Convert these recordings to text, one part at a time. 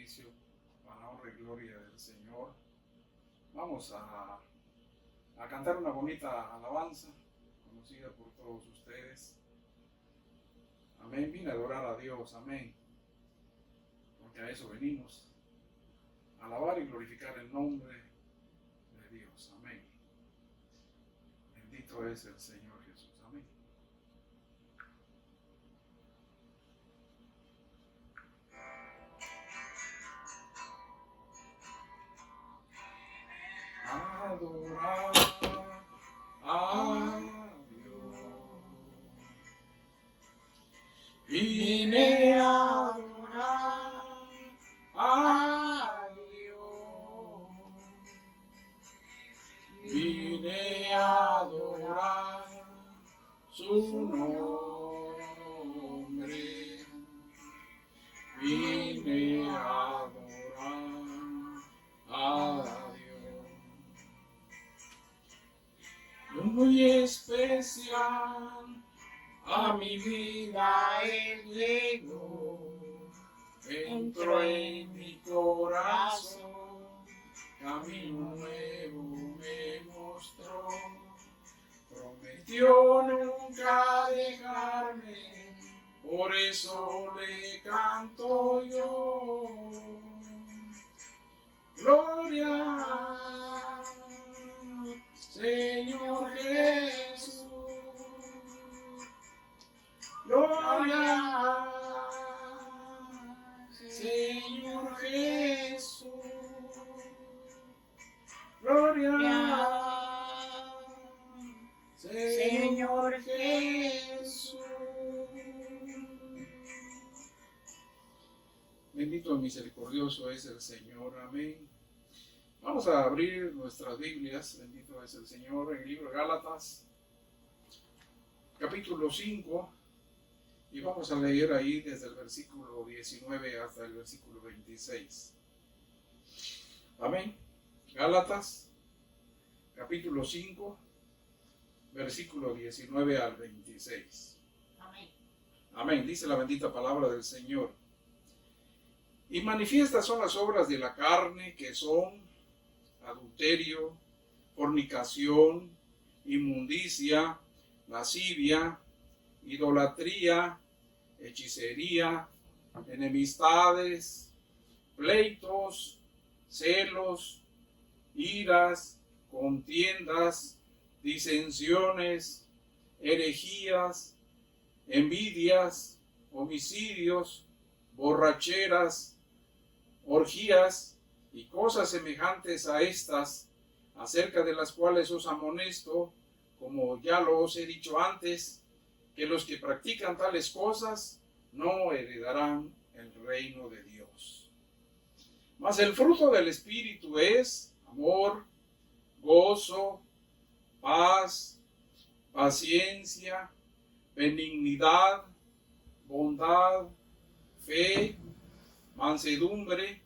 servicio para honra y gloria del Señor. Vamos a cantar una bonita alabanza conocida por todos ustedes. Amén. Vine a adorar a Dios. Amén. Porque a eso venimos. A alabar y glorificar el nombre de Dios. Amén. Bendito es el Señor Jesús. Amén. Adorar a Dios. Vine a adorar a Dios. Vine a adorar su nombre. Vine a adorar a Dios. Muy especial a mi vida Él llegó, entró en mi corazón, camino nuevo me mostró, prometió nunca dejarme, por eso le canto yo. Gloria, Señor Jesús. Gloria, Señor Jesús. Gloria, Señor Jesús. Bendito y misericordioso es el Señor. Amén. Vamos a abrir nuestras Biblias. Bendito es el Señor. En el libro de Gálatas, capítulo 5. Y vamos a leer ahí desde el versículo 19 hasta el versículo 26. Amén. Gálatas, capítulo 5, versículo 19 al 26. Amén. Amén. Dice la bendita palabra del Señor. Y manifiestas son las obras de la carne, que son adulterio, fornicación, inmundicia, lascivia, idolatría, hechicería, enemistades, pleitos, celos, iras, contiendas, disensiones, herejías, envidias, homicidios, borracheras, orgías y cosas semejantes a estas, acerca de las cuales os amonesto, como ya lo os he dicho antes, que los que practican tales cosas no heredarán el reino de Dios. Mas el fruto del Espíritu es amor, gozo, paz, paciencia, benignidad, bondad, fe, mansedumbre,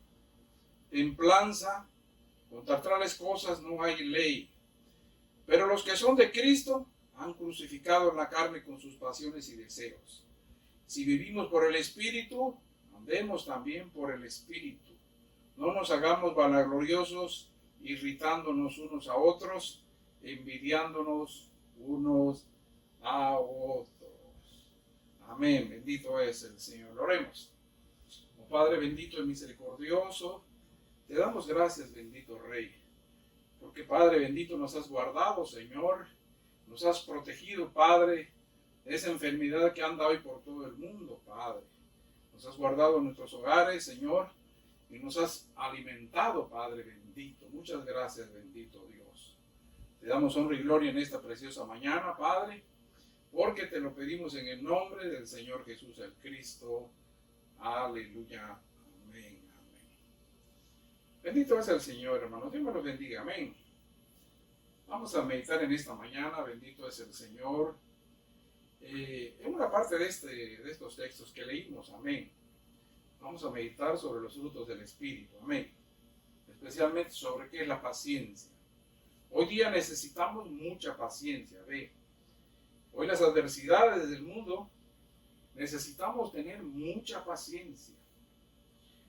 templanza. Contra tales cosas no hay ley. Pero los que son de Cristo han crucificado la carne con sus pasiones y deseos. Si vivimos por el Espíritu, andemos también por el Espíritu. No nos hagamos vanagloriosos, irritándonos unos a otros, envidiándonos unos a otros. Amén. Bendito es el Señor. Oremos. Oh Padre bendito y misericordioso, te damos gracias, bendito Rey, porque Padre bendito nos has guardado, Señor. Nos has protegido, Padre, de esa enfermedad que anda hoy por todo el mundo, Padre. Nos has guardado en nuestros hogares, Señor, y nos has alimentado, Padre bendito. Muchas gracias, bendito Dios. Te damos honra y gloria en esta preciosa mañana, Padre, porque te lo pedimos en el nombre del Señor Jesús el Cristo. Aleluya. Amén. Amén. Bendito es el Señor, hermanos. Dios me lo bendiga. Amén. Vamos a meditar en esta mañana, bendito es el Señor, en una parte de estos textos que leímos, amén. Vamos a meditar sobre los frutos del Espíritu, amén. Especialmente sobre qué es la paciencia. Hoy día necesitamos mucha paciencia, ve. Hoy las adversidades del mundo necesitamos tener mucha paciencia.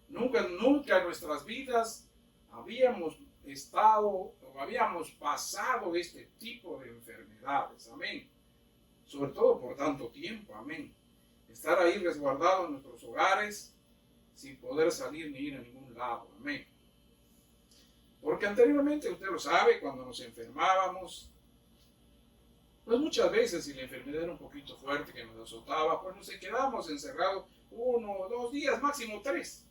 Nunca en nuestras vidas habíamos estado o habíamos pasado este tipo de enfermedades. Amén. Sobre todo por tanto tiempo. Amén. Estar ahí resguardados en nuestros hogares sin poder salir ni ir a ningún lado. Amén. Porque anteriormente, usted lo sabe, cuando nos enfermábamos, pues muchas veces si la enfermedad era un poquito fuerte que nos azotaba, pues nos quedábamos encerrados 1 o 2 días, máximo 3.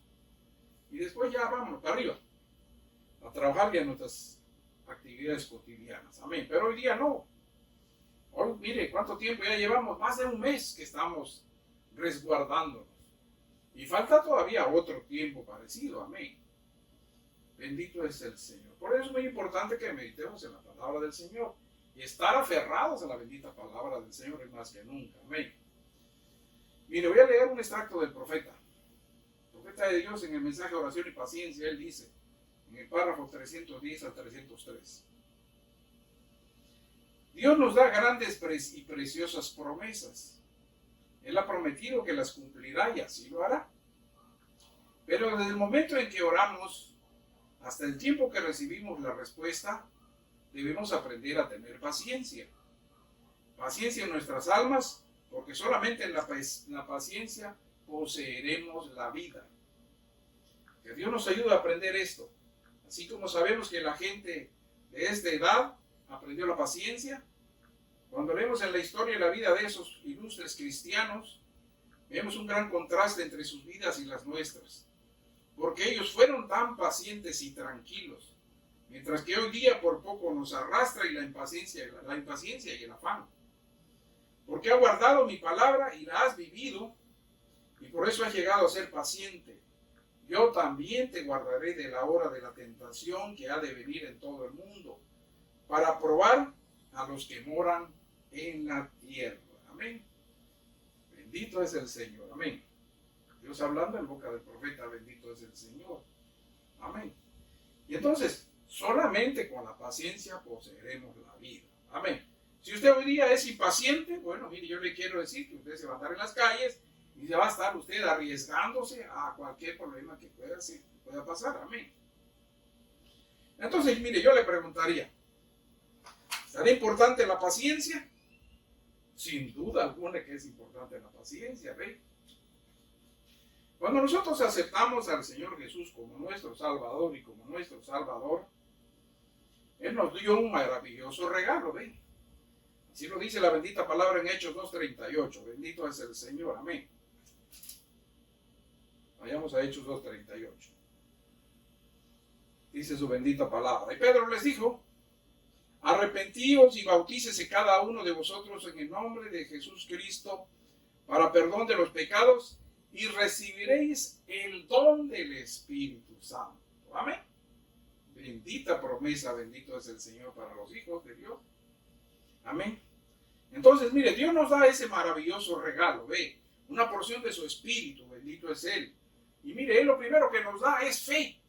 Y después ya vamos para arriba, a trabajar ya en nuestras actividades cotidianas. Amén. Pero hoy día no. Hoy, mire, ¿cuánto tiempo ya llevamos? Más de un mes que estamos resguardándonos. Y falta todavía otro tiempo parecido. Amén. Bendito es el Señor. Por eso es muy importante que meditemos en la palabra del Señor y estar aferrados a la bendita palabra del Señor es más que nunca. Amén. Mire, voy a leer un extracto del profeta. El profeta de Dios en el mensaje de oración y paciencia, él dice, en el párrafo 310 al 303. Dios nos da grandes y preciosas promesas. Él ha prometido que las cumplirá y así lo hará. Pero desde el momento en que oramos hasta el tiempo que recibimos la respuesta, debemos aprender a tener paciencia. Paciencia en nuestras almas, porque solamente en la paciencia poseeremos la vida. Que Dios nos ayude a aprender esto. Así como sabemos que la gente de esta edad aprendió la paciencia, cuando leemos en la historia y la vida de esos ilustres cristianos, vemos un gran contraste entre sus vidas y las nuestras. Porque ellos fueron tan pacientes y tranquilos, mientras que hoy día por poco nos arrastra y la impaciencia y el afán. Porque has guardado mi palabra y la has vivido, y por eso has llegado a ser paciente. Yo también te guardaré de la hora de la tentación que ha de venir en todo el mundo, para probar a los que moran en la tierra. Amén. Bendito es el Señor. Amén. Dios hablando en boca del profeta, bendito es el Señor. Amén. Y entonces, solamente con la paciencia poseeremos la vida. Amén. Si usted hoy día es impaciente, bueno, mire, yo le quiero decir que usted se va a estar en las calles y ya va a estar usted arriesgándose a cualquier problema que pueda pasar. Amén. Entonces, mire, yo le preguntaría, ¿será importante la paciencia? Sin duda alguna que es importante la paciencia, ¿ve? Cuando nosotros aceptamos al Señor Jesús como nuestro Salvador y como nuestro Salvador, Él nos dio un maravilloso regalo, ¿ve? Así lo dice la bendita palabra en Hechos 2:38. Bendito es el Señor, amén. Vayamos a Hechos 2:38. Dice su bendita palabra. Y Pedro les dijo, arrepentíos y bautícese cada uno de vosotros en el nombre de Jesús Cristo para perdón de los pecados y recibiréis el don del Espíritu Santo. Amén. Bendita promesa, bendito es el Señor para los hijos de Dios. Amén. Entonces, mire, Dios nos da ese maravilloso regalo, ve, una porción de su Espíritu, bendito es Él. Y mire, Él lo primero que nos da es fe.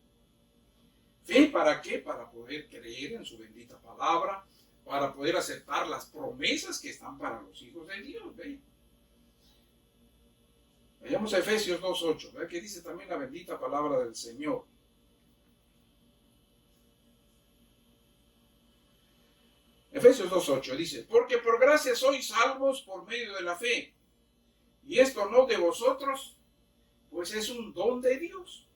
¿Fe para qué? Para poder creer en su bendita palabra, para poder aceptar las promesas que están para los hijos de Dios, ve. Vayamos a Efesios 2:8, ¿ve? Que dice también la bendita palabra del Señor. Efesios 2:8 dice, porque por gracia sois salvos por medio de la fe, y esto no de vosotros, pues es un don de Dios,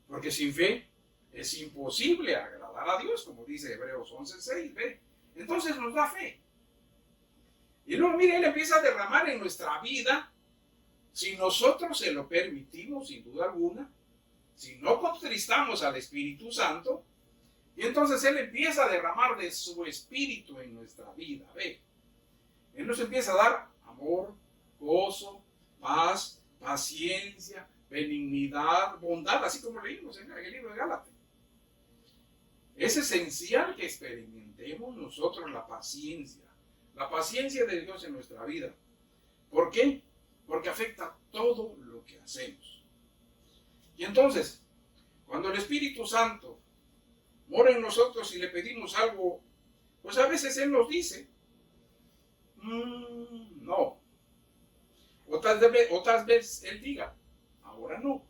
porque sin fe es imposible agradar a Dios, como dice Hebreos 11:6, ¿ve? Entonces nos da fe. Y luego, mire, Él empieza a derramar en nuestra vida, si nosotros se lo permitimos, sin duda alguna, si no contristamos al Espíritu Santo, y entonces Él empieza a derramar de su Espíritu en nuestra vida, ¿ve? Él nos empieza a dar amor, gozo, paz, paciencia, benignidad, bondad, así como leímos en el libro de Gálatas. Es esencial que experimentemos nosotros la paciencia de Dios en nuestra vida. ¿Por qué? Porque afecta todo lo que hacemos. Y entonces, cuando el Espíritu Santo mora en nosotros y le pedimos algo, pues a veces Él nos dice, no. O tal vez Él diga, ahora no.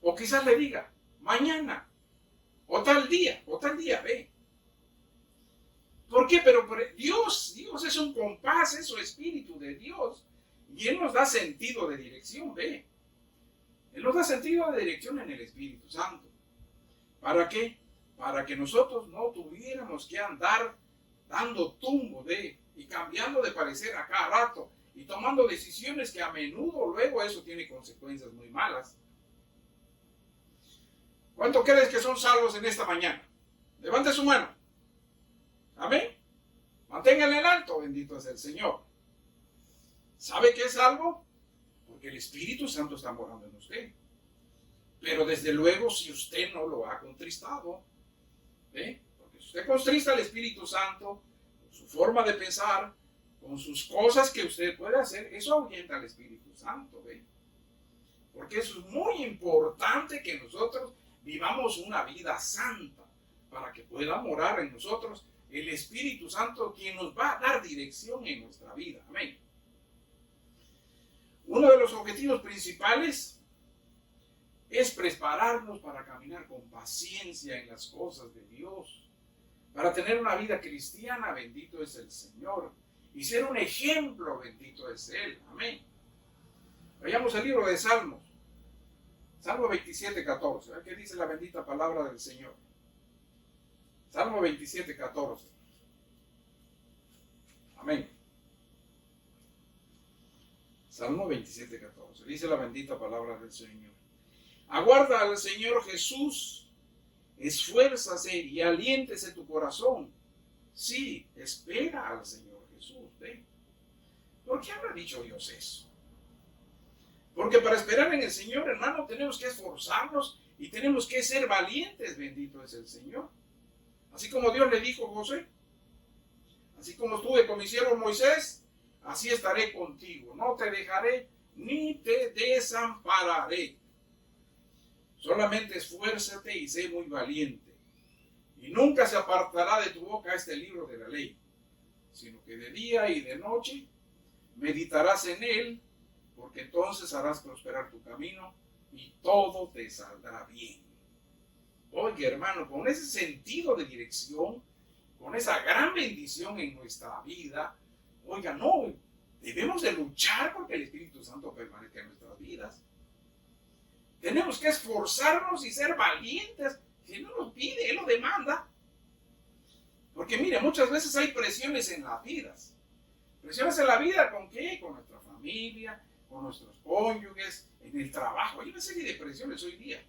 O quizás le diga, mañana, o tal día, ve. ¿Por qué? Pero Dios es un compás, es su Espíritu de Dios. Y Él nos da sentido de dirección, ve. Él nos da sentido de dirección en el Espíritu Santo. ¿Para qué? Para que nosotros no tuviéramos que andar dando tumbo y cambiando de parecer a cada rato y tomando decisiones que a menudo luego eso tiene consecuencias muy malas. ¿Cuánto crees que son salvos en esta mañana? Levante su mano. Amén. Manténganle en alto, bendito es el Señor. ¿Sabe qué es salvo? Porque el Espíritu Santo está morando en usted. Pero desde luego si usted no lo ha contristado, ¿eh? Porque si usted contrista al Espíritu Santo, con su forma de pensar, con sus cosas que usted puede hacer, eso ahuyenta al Espíritu Santo, ¿ve? Porque eso es muy importante que nosotros vivamos una vida santa para que pueda morar en nosotros el Espíritu Santo, quien nos va a dar dirección en nuestra vida. Amén. Uno de los objetivos principales es prepararnos para caminar con paciencia en las cosas de Dios, para tener una vida cristiana, bendito es el Señor, y ser un ejemplo, bendito es Él. Amén. Vayamos al libro de Salmos. Salmo 27, 14. ¿Qué dice la bendita palabra del Señor? Salmo 27, 14. Amén. Salmo 27, 14. Dice la bendita palabra del Señor. Aguarda al Señor Jesús, esfuérzase y aliéntese tu corazón. Sí, espera al Señor Jesús. ¿Ve? ¿Por qué habrá dicho Dios eso? Porque para esperar en el Señor, hermano, tenemos que esforzarnos y tenemos que ser valientes, bendito es el Señor. Así como Dios le dijo a José, así como estuve con mi siervo Moisés, así estaré contigo. No te dejaré ni te desampararé. Solamente esfuérzate y sé muy valiente. Y nunca se apartará de tu boca este libro de la ley, sino que de día y de noche meditarás en él, porque entonces harás prosperar tu camino y todo te saldrá bien. Oye, hermano, con ese sentido de dirección, con esa gran bendición en nuestra vida, oiga, no, debemos de luchar porque el Espíritu Santo permanezca en nuestras vidas. Tenemos que esforzarnos y ser valientes. Si no nos pide, Él lo demanda. Porque mire, muchas veces hay presiones en las vidas. Presiones en la vida, ¿con qué? Con nuestra familia, con nuestros cónyuges, en el trabajo. Hay una serie de presiones hoy día.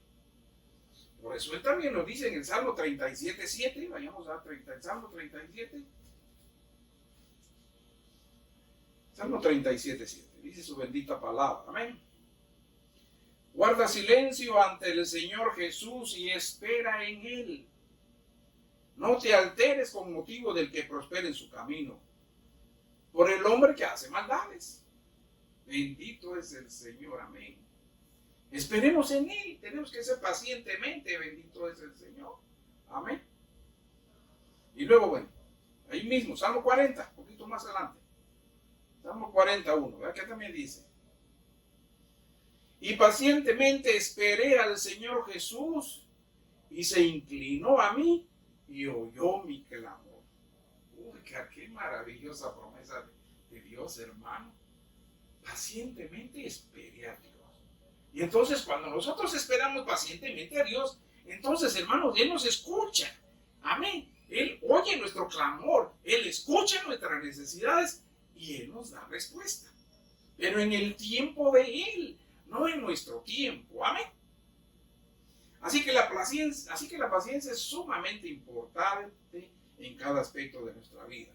Por eso Él también nos dice en el Salmo 37, 7. Vayamos a Salmo 37. Salmo 37, 7. Dice su bendita palabra. Amén. Guarda silencio ante el Señor Jesús y espera en Él. No te alteres con motivo del que prospere en su camino, por el hombre que hace maldades. Bendito es el Señor, amén. Esperemos en Él, tenemos que ser pacientemente, bendito es el Señor, amén. Y luego, bueno, ahí mismo, Salmo 40, un poquito más adelante. Salmo 41, ¿verdad? Que también dice: y pacientemente esperé al Señor Jesús, y se inclinó a mí, y oyó mi clamor. Uy, qué maravillosa promesa de Dios, hermano. Pacientemente esperé a Dios. Y entonces cuando nosotros esperamos pacientemente a Dios, entonces, hermanos, Él nos escucha. Amén. Él oye nuestro clamor, Él escucha nuestras necesidades y Él nos da respuesta. Pero en el tiempo de Él, no en nuestro tiempo. Amén. Así que la paciencia es sumamente importante en cada aspecto de nuestra vida.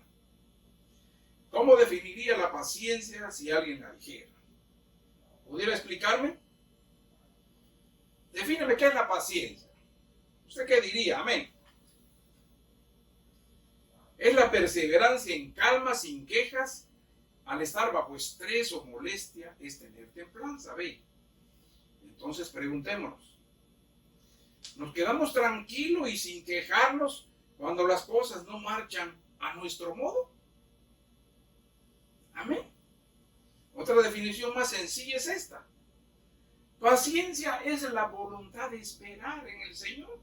¿Cómo definiría la paciencia si alguien la dijera? ¿Pudiera explicarme? Defíneme qué es la paciencia. ¿Usted qué diría? Amén. Es la perseverancia en calma, sin quejas. Al estar bajo estrés o molestia, es tener templanza. ¿Ve? Entonces preguntémonos. ¿Nos quedamos tranquilos y sin quejarnos cuando las cosas no marchan a nuestro modo? Amén. Otra definición más sencilla es esta. Paciencia es la voluntad de esperar en el Señor.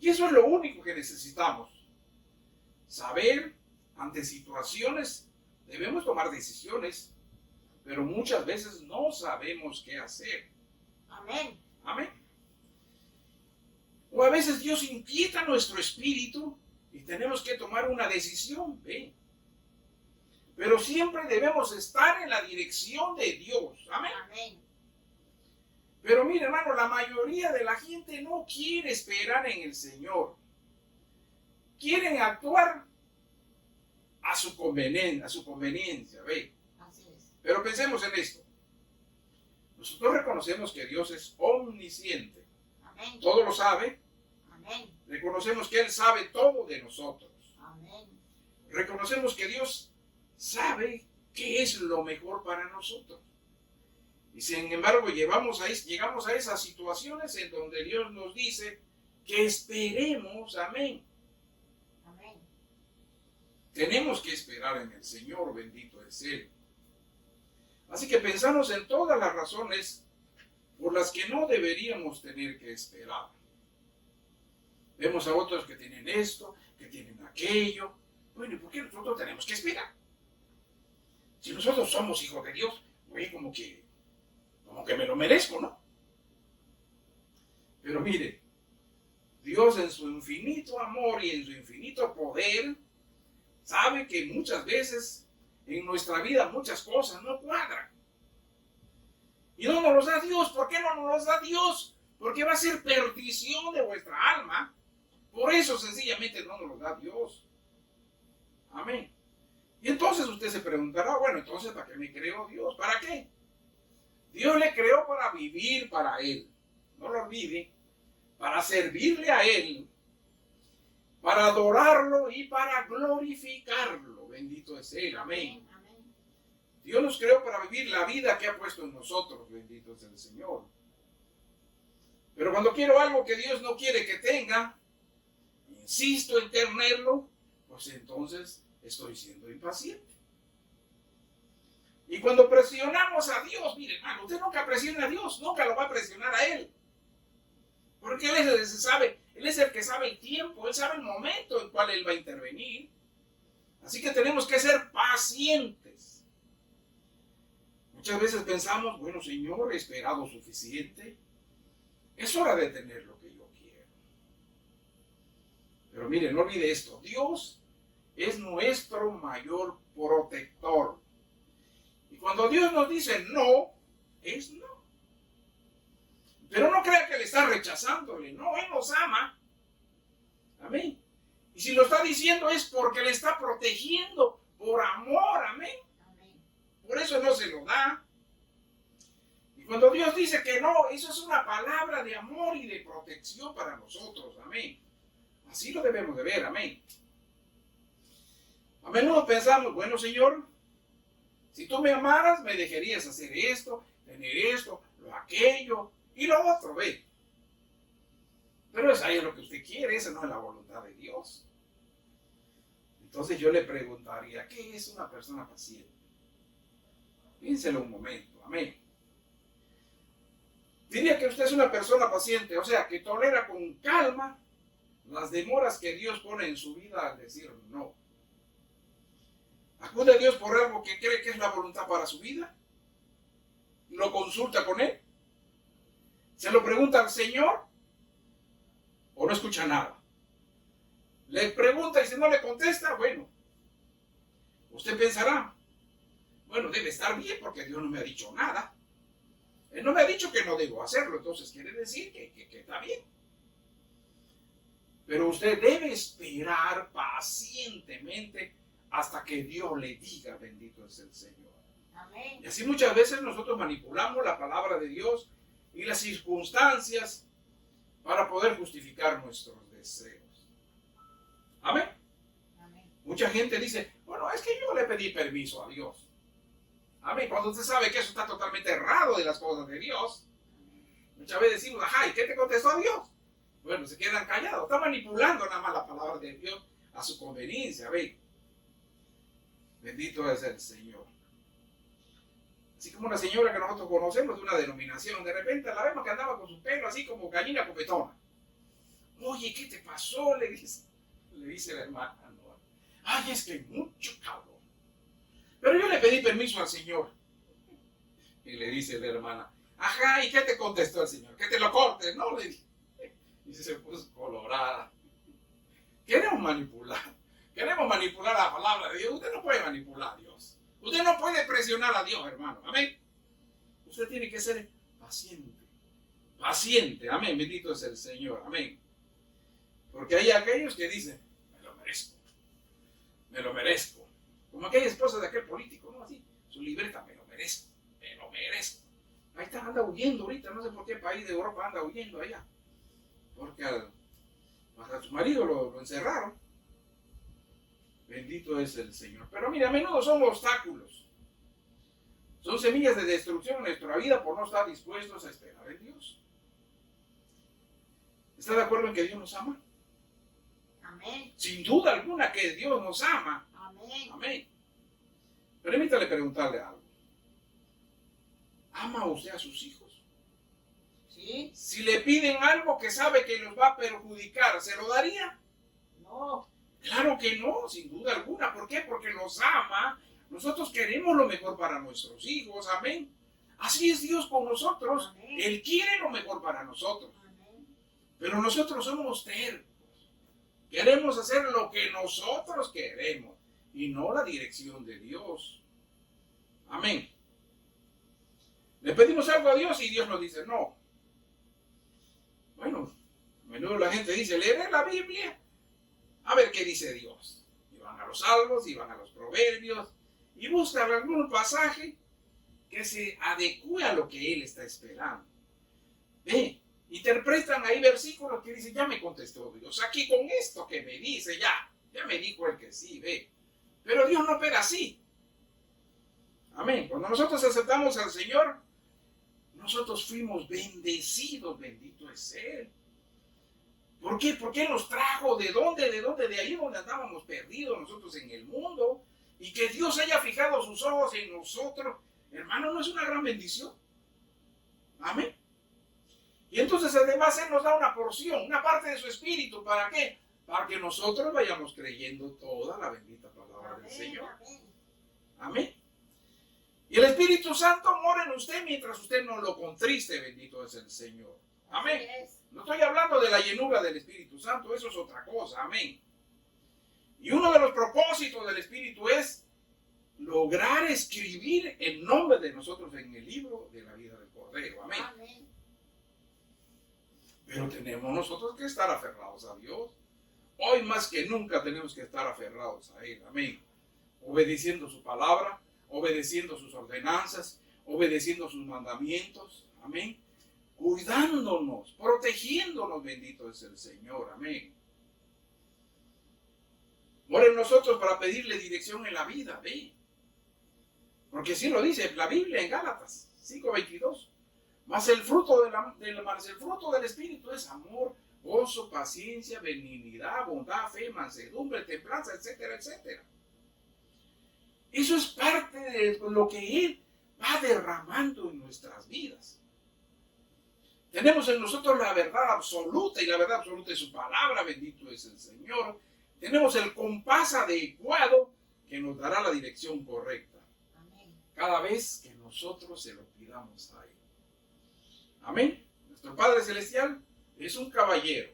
Y eso es lo único que necesitamos. Saber, ante situaciones, debemos tomar decisiones, pero muchas veces no sabemos qué hacer. Amén. Amén. O a veces Dios inquieta nuestro espíritu y tenemos que tomar una decisión. ¿Ve? Pero siempre debemos estar en la dirección de Dios. Amén. Amén. Pero mire, hermano, la mayoría de la gente no quiere esperar en el Señor. Quieren actuar a su conveniencia, ¿ve? Así es. Pero pensemos en esto. Nosotros reconocemos que Dios es omnisciente. Amén. Todo lo sabe. Amén. Reconocemos que Él sabe todo de nosotros. Amén. Reconocemos que Dios sabe qué es lo mejor para nosotros. Y sin embargo llegamos a esas situaciones en donde Dios nos dice que esperemos. Amén. Amén. Tenemos que esperar en el Señor, bendito es Él. Así que pensamos en todas las razones por las que no deberíamos tener que esperar. Vemos a otros que tienen esto, que tienen aquello. Bueno, ¿y por qué nosotros tenemos que esperar? Si nosotros somos hijos de Dios, oye, como que me lo merezco, ¿no? Pero mire, Dios en su infinito amor y en su infinito poder sabe que muchas veces en nuestra vida muchas cosas no cuadran. ¿Y no nos los da Dios? ¿Por qué no nos los da Dios? Porque va a ser perdición de vuestra alma. Por eso sencillamente no nos los da Dios. Amén. Y entonces usted se preguntará, bueno, entonces ¿para qué me creó Dios? ¿Para qué? Dios le creó para vivir para Él. No lo olvide. Para servirle a Él. Para adorarlo y para glorificarlo. Bendito es Él. Amén. Amén. Dios nos creó para vivir la vida que ha puesto en nosotros. Bendito es el Señor. Pero cuando quiero algo que Dios no quiere que tenga, insisto en tenerlo, pues entonces estoy siendo impaciente. Y cuando presionamos a Dios, mire hermano, usted nunca presiona a Dios, nunca lo va a presionar a Él. Porque Él es el que sabe el tiempo, Él sabe el momento en cual Él va a intervenir. Así que tenemos que ser pacientes. Muchas veces pensamos, bueno Señor, he esperado suficiente. Es hora de tener lo que yo quiero. Pero mire, no olvide esto, Dios es nuestro mayor protector. Y cuando Dios nos dice no, es no. Pero no crea que le está rechazándole, no, Él nos ama. Amén. Y si lo está diciendo es porque le está protegiendo por amor, amén. Amén. Por eso no se lo da. Y cuando Dios dice que no, eso es una palabra de amor y de protección para nosotros, amén. Así lo debemos de ver, amén. A menudo pensamos, bueno Señor, si tú me amaras, me dejarías hacer esto, tener esto, lo aquello y lo otro, ve. Pero eso es lo que usted quiere, esa no es la voluntad de Dios. Entonces yo le preguntaría, ¿qué es una persona paciente? Piénselo un momento, amén. Diría que usted es una persona paciente, o sea, que tolera con calma las demoras que Dios pone en su vida al decir no. ¿Acude a Dios por algo que cree que es la voluntad para su vida? ¿Lo consulta con Él? ¿Se lo pregunta al Señor? ¿O no escucha nada? Le pregunta y si no le contesta, bueno, usted pensará, bueno, debe estar bien porque Dios no me ha dicho nada. Él no me ha dicho que no debo hacerlo, entonces quiere decir que está bien. Pero usted debe esperar pacientemente hasta que Dios le diga, bendito es el Señor. Amén. Y así muchas veces nosotros manipulamos la palabra de Dios y las circunstancias para poder justificar nuestros deseos. Amén. Amén. Mucha gente dice, bueno, es que yo le pedí permiso a Dios. Amén. Cuando usted sabe que eso está totalmente errado de las cosas de Dios. Muchas veces decimos, ajá, ¿y qué te contestó Dios? Bueno, se quedan callados. Está manipulando nada más la palabra de Dios a su conveniencia. Amén. Bendito es el Señor. Así como una señora que nosotros conocemos de una denominación, de repente la vemos que andaba con su pelo así como gallina copetona. Oye, ¿qué te pasó? Le dice la hermana. No. Ay, es que hay mucho calor. Pero yo le pedí permiso al Señor. Y le dice la hermana, ajá, ¿y qué te contestó el Señor? Que te lo cortes, ¿no? Le dije. Y se puso colorada. Queremos manipular la palabra de Dios. Usted no puede manipular a Dios. Usted no puede presionar a Dios, hermano. Amén. Usted tiene que ser paciente. Paciente. Amén. Bendito es el Señor. Amén. Porque hay aquellos que dicen, me lo merezco. Me lo merezco. Como aquella esposa de aquel político, ¿no? Así, su libreta, me lo merezco. Me lo merezco. Ahí está, anda huyendo ahorita. No sé por qué país de Europa anda huyendo allá. Porque a su marido lo encerraron. Bendito es el Señor. Pero mira, a menudo son obstáculos. Son semillas de destrucción en nuestra vida por no estar dispuestos a esperar en Dios. ¿Está de acuerdo en que Dios nos ama? Amén. Sin duda alguna que Dios nos ama. Amén. Amén. Permítale preguntarle algo. ¿Ama usted a sus hijos? ¿Sí? Si le piden algo que sabe que los va a perjudicar, ¿se lo daría? No. Claro que no, sin duda alguna. ¿Por qué? Porque los ama. Nosotros queremos lo mejor para nuestros hijos. Amén. Así es Dios con nosotros. Amén. Él quiere lo mejor para nosotros. Amén. Pero nosotros somos tercos. Queremos hacer lo que nosotros queremos y no la dirección de Dios. Amén. Le pedimos algo a Dios y Dios nos dice no. Bueno, a menudo la gente dice, leeré la Biblia, a ver qué dice Dios. Y van a los salmos, y van a los proverbios, y buscan algún pasaje que se adecue a lo que Él está esperando. Ve, interpretan ahí versículos que dicen, ya me contestó Dios, aquí con esto que me dice, ya me dijo el que sí, ve. Pero Dios no opera así. Amén. Cuando nosotros aceptamos al Señor, nosotros fuimos bendecidos, bendito es Él. ¿Por qué? Porque Él nos trajo, ¿de dónde? De ahí donde andábamos perdidos nosotros en el mundo. Y que Dios haya fijado sus ojos en nosotros, hermano, ¿no es una gran bendición? Amén. Y entonces además Él nos da una porción, una parte de su espíritu. ¿Para qué? Para que nosotros vayamos creyendo toda la bendita palabra del Señor. Amén. Amén. Y el Espíritu Santo mora en usted mientras usted no lo contriste, bendito es el Señor. Amén. No estoy hablando de la llenura del Espíritu Santo, eso es otra cosa. Amén. Y uno de los propósitos del Espíritu es lograr escribir el nombre de nosotros en el libro de la vida del Cordero. Amén. Amén. Pero tenemos nosotros que estar aferrados a Dios. Hoy más que nunca tenemos que estar aferrados a Él. Amén. Obedeciendo su palabra, obedeciendo sus ordenanzas, obedeciendo sus mandamientos. Amén. Cuidándonos, protegiéndonos, bendito es el Señor. Amén. Mora en nosotros para pedirle dirección en la vida, ¿ve? Porque así lo dice la Biblia en Gálatas 5:22. Mas el fruto del Espíritu es amor, gozo, paciencia, benignidad, bondad, fe, mansedumbre, templanza, etcétera, etcétera. Eso es parte de lo que Él va derramando en nuestras vidas. Tenemos en nosotros la verdad absoluta, y la verdad absoluta es su palabra, bendito es el Señor. Tenemos el compás adecuado que nos dará la dirección correcta. Amén. Cada vez que nosotros se lo pidamos a Él. Amén. Nuestro Padre Celestial es un caballero.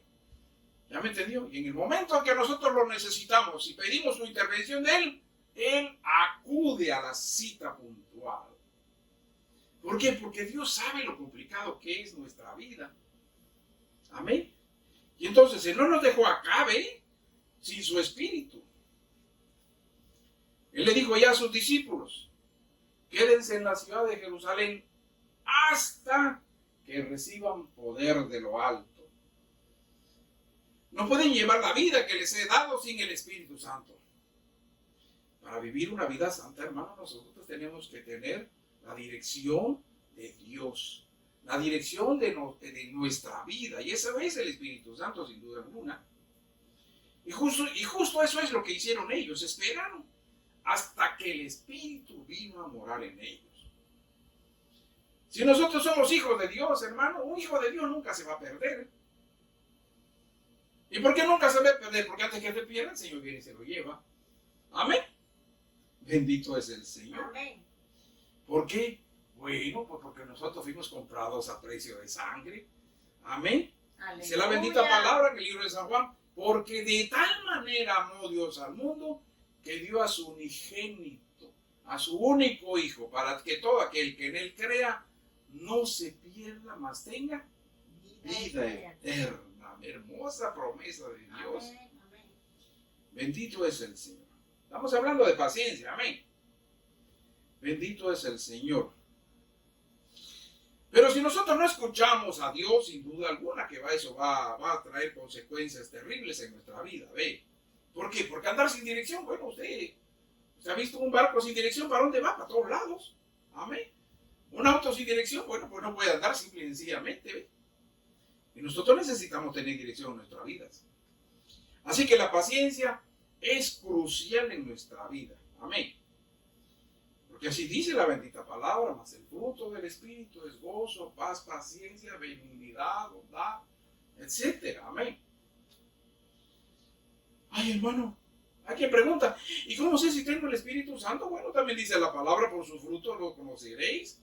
¿Ya me entendió? Y en el momento en que nosotros lo necesitamos y pedimos su intervención de Él, Él acude a la cita puntual. ¿Por qué? Porque Dios sabe lo complicado que es nuestra vida. Amén. Y entonces Él no nos dejó acá, ¿ve? Sin su Espíritu. Él le dijo ya a sus discípulos, quédense en la ciudad de Jerusalén hasta que reciban poder de lo alto. No pueden llevar la vida que les he dado sin el Espíritu Santo. Para vivir una vida santa, hermano, nosotros tenemos que tener la dirección de Dios, la dirección de nuestra vida, y eso es el Espíritu Santo, sin duda alguna. Y justo eso es lo que hicieron ellos, esperaron hasta que el Espíritu vino a morar en ellos. Si nosotros somos hijos de Dios, hermano, un hijo de Dios nunca se va a perder. ¿Y por qué nunca se va a perder? Porque antes que se pierda, el Señor viene y se lo lleva. Amén. Bendito es el Señor. Amén. ¿Por qué? Bueno, pues porque nosotros fuimos comprados a precio de sangre. Amén. Dice la bendita palabra en el libro de San Juan. Porque de tal manera amó Dios al mundo que dio a su unigénito, a su único Hijo, para que todo aquel que en él crea no se pierda, mas tenga vida eterna. Hermosa promesa de Dios. Amén, amén. Bendito es el Señor. Estamos hablando de paciencia, amén. Bendito es el Señor. Pero si nosotros no escuchamos a Dios, sin duda alguna que eso va a traer consecuencias terribles en nuestra vida. ¿Ve? ¿Por qué? Porque andar sin dirección, bueno, usted ha visto un barco sin dirección, ¿para dónde va? Para todos lados. Amén. Un auto sin dirección, bueno, pues no puede andar simple y sencillamente. ¿Ve? Y nosotros necesitamos tener dirección en nuestras vidas. Así que la paciencia es crucial en nuestra vida. Amén. Porque así dice la bendita palabra, mas el fruto del Espíritu es gozo, paz, paciencia, benignidad, bondad, etc. Amén. Ay, hermano, hay quien pregunta, ¿y cómo sé si tengo el Espíritu Santo? Bueno, también dice la palabra, por sus frutos lo conoceréis.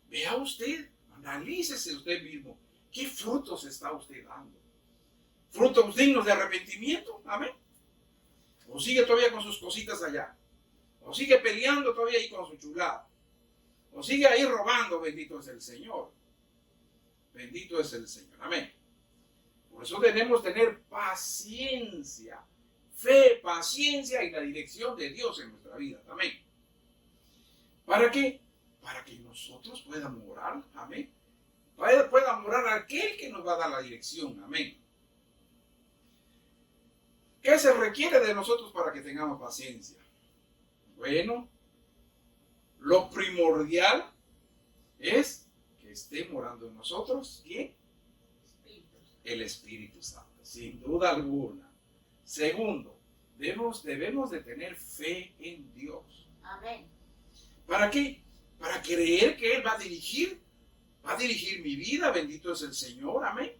Vea usted, analícese usted mismo. ¿Qué frutos está usted dando? ¿Frutos dignos de arrepentimiento? Amén. ¿O sigue todavía con sus cositas allá? ¿O sigue peleando todavía ahí con su chulada? ¿O sigue ahí robando? Bendito es el Señor. Bendito es el Señor. Amén. Por eso debemos tener paciencia, fe, paciencia y la dirección de Dios en nuestra vida. Amén. ¿Para qué? Para que nosotros podamos orar. Amén. Pueda morar aquel que nos va a dar la dirección. Amén. ¿Qué se requiere de nosotros para que tengamos paciencia? Bueno, lo primordial es que esté morando en nosotros, ¿quién? El Espíritu Santo, sin duda alguna. Segundo, debemos de tener fe en Dios. Amén. ¿Para qué? Para creer que Él va a dirigir mi vida, bendito es el Señor, amén.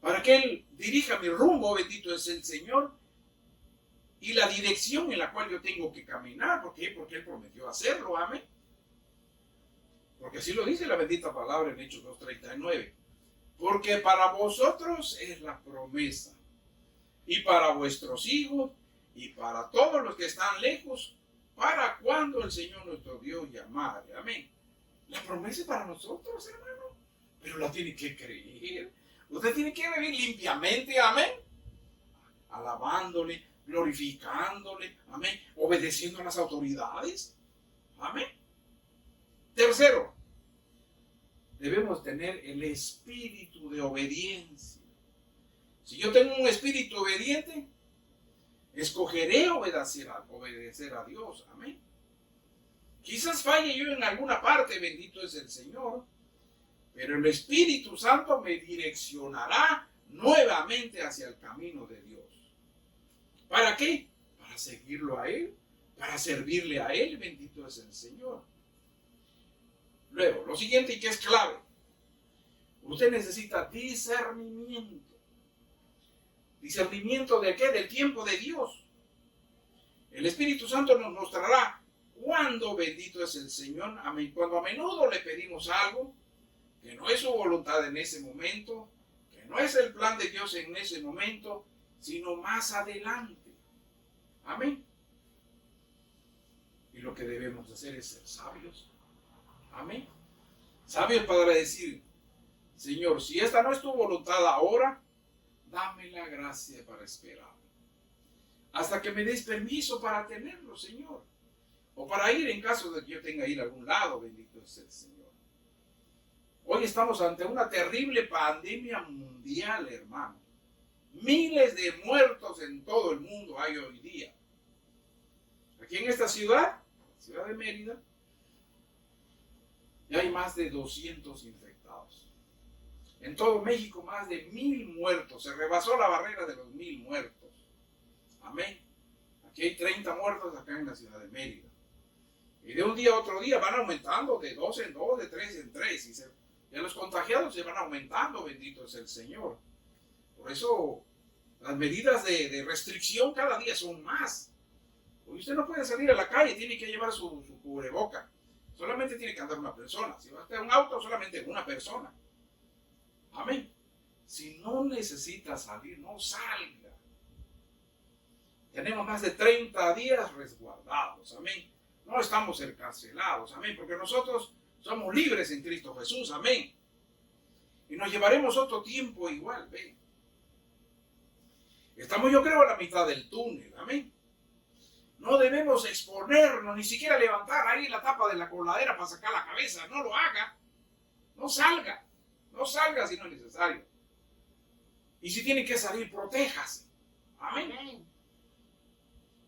Para que Él dirija mi rumbo, bendito es el Señor. Y la dirección en la cual yo tengo que caminar, ¿por qué? Porque Él prometió hacerlo, amén. Porque así lo dice la bendita palabra en Hechos 2:39. Porque para vosotros es la promesa, y para vuestros hijos, y para todos los que están lejos, para cuando el Señor nuestro Dios llamare, amén. La promesa es para nosotros, hermano, pero la tiene que creer. Usted tiene que vivir limpiamente, amén, alabándole, glorificándole, amén, obedeciendo a las autoridades, amén. Tercero, debemos tener el espíritu de obediencia. Si yo tengo un espíritu obediente, escogeré obedecer a Dios, amén. Quizás falle yo en alguna parte, bendito es el Señor, pero el Espíritu Santo me direccionará nuevamente hacia el camino de Dios. ¿Para qué? Para seguirlo a Él, para servirle a Él, bendito es el Señor. Luego, lo siguiente y que es clave, usted necesita discernimiento. ¿Discernimiento de qué? Del tiempo de Dios. El Espíritu Santo nos mostrará cuando, bendito es el Señor, amén, cuando a menudo le pedimos algo que no es su voluntad en ese momento, que no es el plan de Dios en ese momento, sino más adelante. Amén. Y lo que debemos hacer es ser sabios. Amén. Sabios para decir, Señor, si esta no es tu voluntad ahora, dame la gracia para esperar. Hasta que me des permiso para tenerlo, Señor. O para ir en caso de que yo tenga que ir a algún lado, bendito es el Señor. Hoy estamos ante una terrible pandemia mundial, hermano. Miles de muertos en todo el mundo hay hoy día. Aquí en esta ciudad, ciudad de Mérida, ya hay más de 200 infectados. En todo México más de 1000 muertos. Se rebasó la barrera de los 1000 muertos. Amén. Aquí hay 30 muertos acá en la ciudad de Mérida. Y de un día a otro día van aumentando de 2 en 2, de 3 en 3. Y los contagiados se van aumentando, bendito es el Señor. Por eso las medidas de restricción cada día son más. Porque usted no puede salir a la calle, tiene que llevar su cubreboca. Solamente tiene que andar una persona. Si va a tener un auto, solamente una persona. Amén. Si no necesita salir, no salga. Tenemos más de 30 días resguardados. Amén. No estamos encarcelados. Amén. Porque nosotros somos libres en Cristo Jesús. Amén. Y nos llevaremos otro tiempo igual. Ven. Estamos, yo creo, a la mitad del túnel. Amén. No debemos exponernos, ni siquiera levantar ahí la tapa de la coladera para sacar la cabeza. No lo haga. No salga. No salga si no es necesario. Y si tiene que salir, protéjase. Amén. Amén.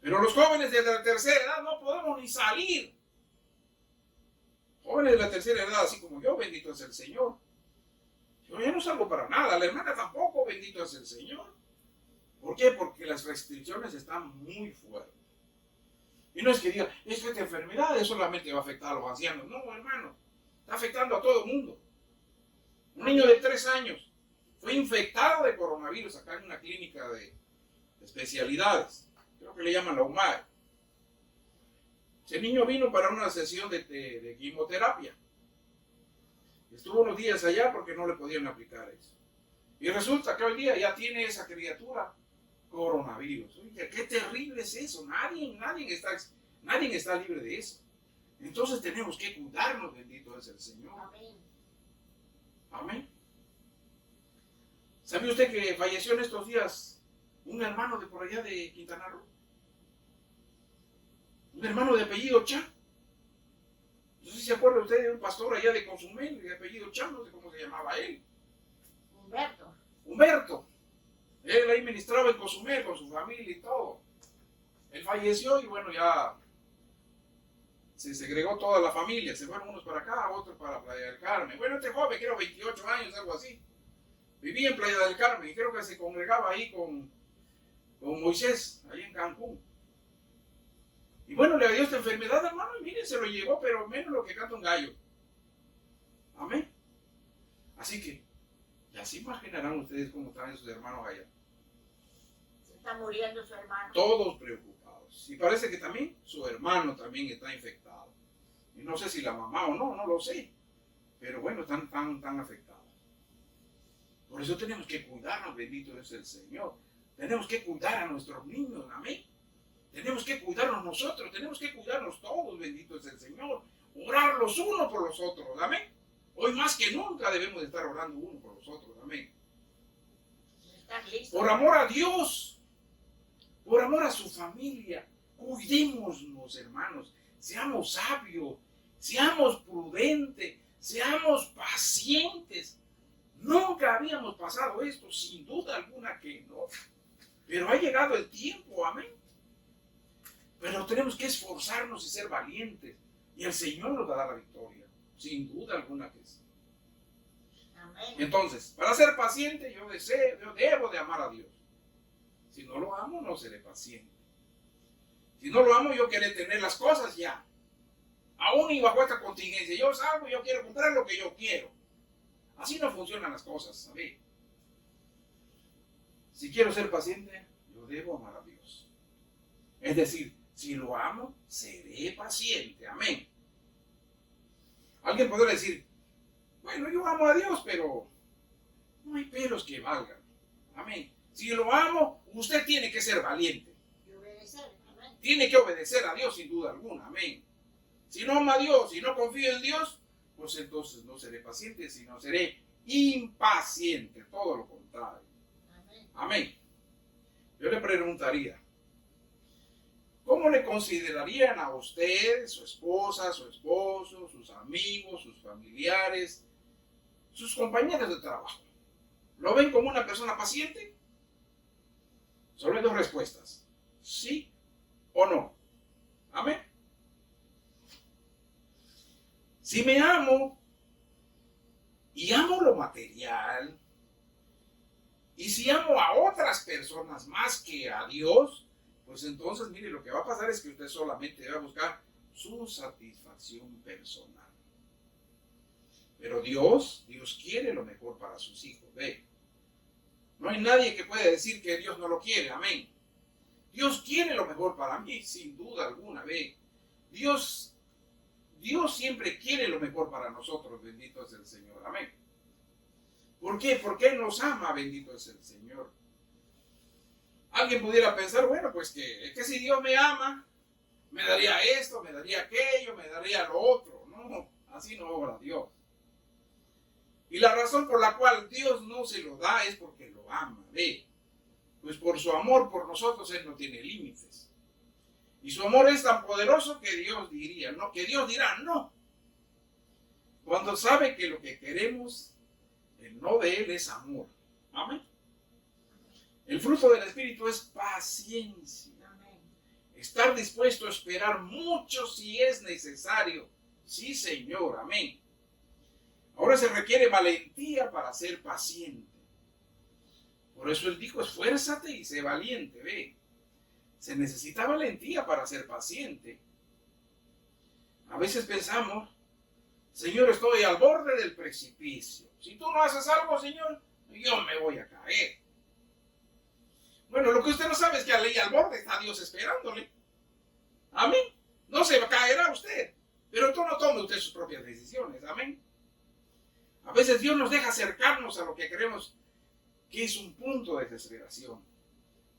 Pero los jóvenes de la tercera edad no podemos ni salir. Jóvenes de la tercera edad, así como yo, bendito es el Señor. Yo ya no salgo para nada. La hermana tampoco, bendito es el Señor. ¿Por qué? Porque las restricciones están muy fuertes. Y no es que diga, es que esta enfermedad solamente va a afectar a los ancianos. No, hermano. Está afectando a todo el mundo. Un niño de 3 años fue infectado de coronavirus acá en una clínica de especialidades. Creo que le llaman la UMAR. Ese niño vino para una sesión de quimioterapia. Estuvo unos días allá porque no le podían aplicar eso. Y resulta que hoy día ya tiene esa criatura coronavirus. Oye, qué terrible es eso. Nadie está libre de eso. Entonces tenemos que cuidarnos, bendito es el Señor. Amén. Amén. ¿Sabe usted que falleció en estos días un hermano de por allá de Quintana Roo? Un hermano de apellido Chá. No sé si se acuerda usted de un pastor allá de Cozumel, de apellido Chá, no sé cómo se llamaba él. Humberto. Él ahí ministraba en Cozumel con su familia y todo. Él falleció y bueno, ya se segregó toda la familia. Se fueron unos para acá, otros para Playa del Carmen. Bueno, este joven, creo 28 años, algo así. Vivía en Playa del Carmen y creo que se congregaba ahí con Moisés, ahí en Cancún. Y bueno, le dio esta enfermedad, hermano, y miren, se lo llevó, pero menos lo que canta un gallo. Amén. Así que, ya se imaginarán ustedes cómo están sus hermanos allá. Se está muriendo su hermano. Todos preocupados. Y parece que también su hermano también está infectado. Y no sé si la mamá o no lo sé. Pero bueno, están tan afectados. Por eso tenemos que cuidarnos, bendito es el Señor. Tenemos que cuidar a nuestros niños, amén. Tenemos que cuidarnos nosotros, tenemos que cuidarnos todos, bendito es el Señor. Orar los unos por los otros, amén. Hoy más que nunca debemos de estar orando uno por los otros, amén. Por amor a Dios, por amor a su familia, cuidémonos, hermanos. Seamos sabios, seamos prudentes, seamos pacientes. Nunca habíamos pasado esto, sin duda alguna que no. Pero ha llegado el tiempo, amén. Pero tenemos que esforzarnos y ser valientes. Y el Señor nos va a dar la victoria. Sin duda alguna que sí. Amén. Entonces, para ser paciente, yo debo de amar a Dios. Si no lo amo, no seré paciente. Si no lo amo, yo quiero tener las cosas ya. Aún y bajo esta contingencia. Yo salgo, yo quiero comprar lo que yo quiero. Así no funcionan las cosas, ¿sabes? Si quiero ser paciente, yo debo amar a Dios. Es decir, si lo amo, seré paciente. Amén. Alguien podrá decir, bueno, yo amo a Dios, pero no hay pelos que valgan. Amén. Si lo amo, usted tiene que ser valiente. Y obedecer. Amén. Tiene que obedecer a Dios sin duda alguna. Amén. Si no ama a Dios, si no confío en Dios, pues entonces no seré paciente, sino seré impaciente. Todo lo contrario. Amén. Amén. Yo le preguntaría, ¿cómo le considerarían a usted, su esposa, su esposo, sus amigos, sus familiares, sus compañeros de trabajo? ¿Lo ven como una persona paciente? Solo hay dos respuestas, sí o no. Amén. Si me amo y amo lo material, y si amo a otras personas más que a Dios, pues entonces, mire, lo que va a pasar es que usted solamente va a buscar su satisfacción personal. Pero Dios quiere lo mejor para sus hijos. Ve, no hay nadie que pueda decir que Dios no lo quiere. Amén. Dios quiere lo mejor para mí, sin duda alguna. Ve, Dios siempre quiere lo mejor para nosotros. Bendito es el Señor. Amén. ¿Por qué? Porque Él nos ama. Bendito es el Señor. Alguien pudiera pensar, bueno, pues que si Dios me ama, me daría esto, me daría aquello, me daría lo otro. No, así no obra Dios. Y la razón por la cual Dios no se lo da es porque lo ama. Ve, pues por su amor por nosotros Él no tiene límites. Y su amor es tan poderoso que Dios dirá no. Cuando sabe que lo que queremos, el no de Él es amor. Amén. El fruto del Espíritu es paciencia. Amén. Estar dispuesto a esperar mucho si es necesario. Sí, Señor. Amén. Ahora se requiere valentía para ser paciente. Por eso Él dijo, esfuérzate y sé valiente. Ve, se necesita valentía para ser paciente. A veces pensamos, Señor, estoy al borde del precipicio. Si tú no haces algo, Señor, yo me voy a caer. Bueno, lo que usted no sabe es que al borde está Dios esperándole. Amén. No se caerá usted, pero tú no tome usted sus propias decisiones. Amén. A veces Dios nos deja acercarnos a lo que creemos que es un punto de desesperación.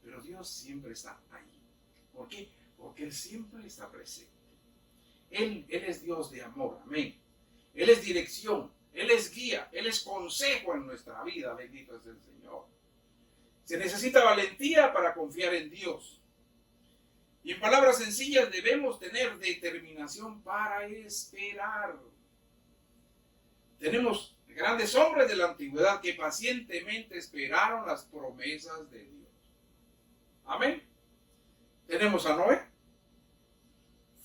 Pero Dios siempre está ahí. ¿Por qué? Porque Él siempre está presente. Él es Dios de amor. Amén. Él es dirección. Él es guía. Él es consejo en nuestra vida. Bendito es el Señor. Se necesita valentía para confiar en Dios. Y en palabras sencillas debemos tener determinación para esperar. Tenemos grandes hombres de la antigüedad que pacientemente esperaron las promesas de Dios. Amén. Tenemos a Noé.